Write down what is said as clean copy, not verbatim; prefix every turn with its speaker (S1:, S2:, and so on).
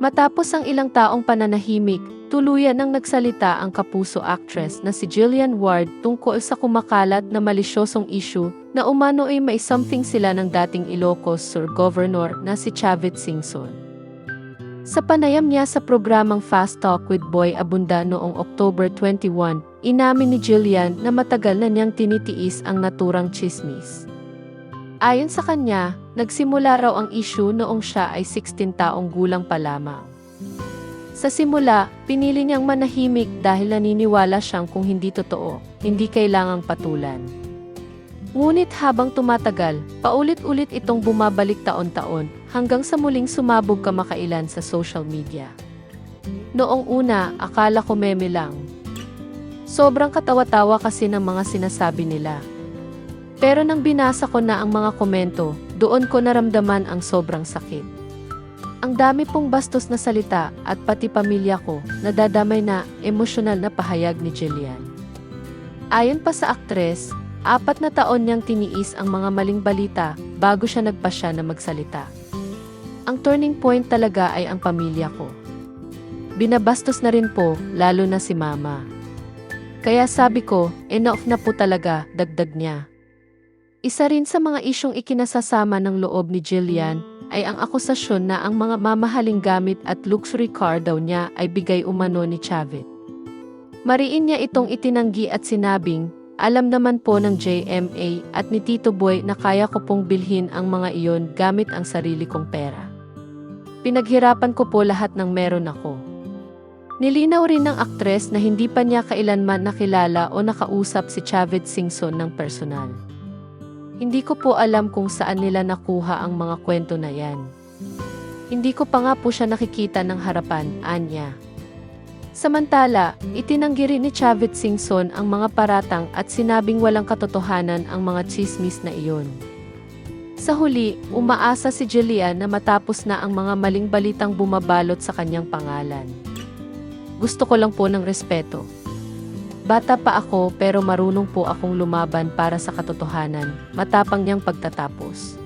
S1: Matapos ang ilang taong pananahimik, tuluyan nang nagsalita ang kapuso actress na si Jillian Ward tungkol sa kumakalat na malisyosong issue na umano ay may something sila ng dating Ilocos Sur Governor na si Chavit Singson. Sa panayam niya sa programang Fast Talk with Boy Abunda noong October 21, inamin ni Jillian na matagal na niyang tinitiis ang naturang tsismis. Ayon sa kanya, nagsimula raw ang issue noong siya ay 16 taong gulang pa lamang. Sa simula, pinili niyang manahimik dahil naniniwala siyang kung hindi totoo, hindi kailangang patulan. Ngunit habang tumatagal, paulit-ulit itong bumabalik taon-taon hanggang sa muling sumabog kamakailan sa social media. Noong una, akala ko meme lang. Sobrang katawa-tawa kasi ng mga sinasabi nila. Pero nang binasa ko na ang mga komento, doon ko naramdaman ang sobrang sakit. Ang dami pong bastos na salita at pati pamilya ko nadadamay na emosyonal na pahayag ni Jillian. Ayon pa sa aktres, 4 na taon niyang tiniis ang mga maling balita bago siya nagpasya na magsalita. Ang turning point talaga ay ang pamilya ko. Binabastos na rin po, lalo na si mama. Kaya sabi ko, enough na po talaga, dagdag niya. Isa rin sa mga isyong ikinasasama ng loob ni Jillian ay ang akusasyon na ang mga mamahaling gamit at luxury car daw niya ay bigay umano ni Chavit. Mariin niya itong itinanggi at sinabing, alam naman po ng JMA at ni Tito Boy na kaya ko pong bilhin ang mga iyon gamit ang sarili kong pera. Pinaghirapan ko po lahat ng meron ako. Nilinaw rin ng aktres na hindi pa niya kailanman nakilala o nakausap si Chavit Singson ng personal. Hindi ko po alam kung saan nila nakuha ang mga kwento na yan. Hindi ko pa nga po siya nakikita ng harapan, anya. Samantala, itinanggi rin ni Chavit Singson ang mga paratang at sinabing walang katotohanan ang mga tsismis na iyon. Sa huli, umaasa si Jillian na matapos na ang mga maling balitang bumabalot sa kanyang pangalan. Gusto ko lang po ng respeto. Bata pa ako pero marunong po akong lumaban para sa katotohanan, matapang niyang pagtatapos.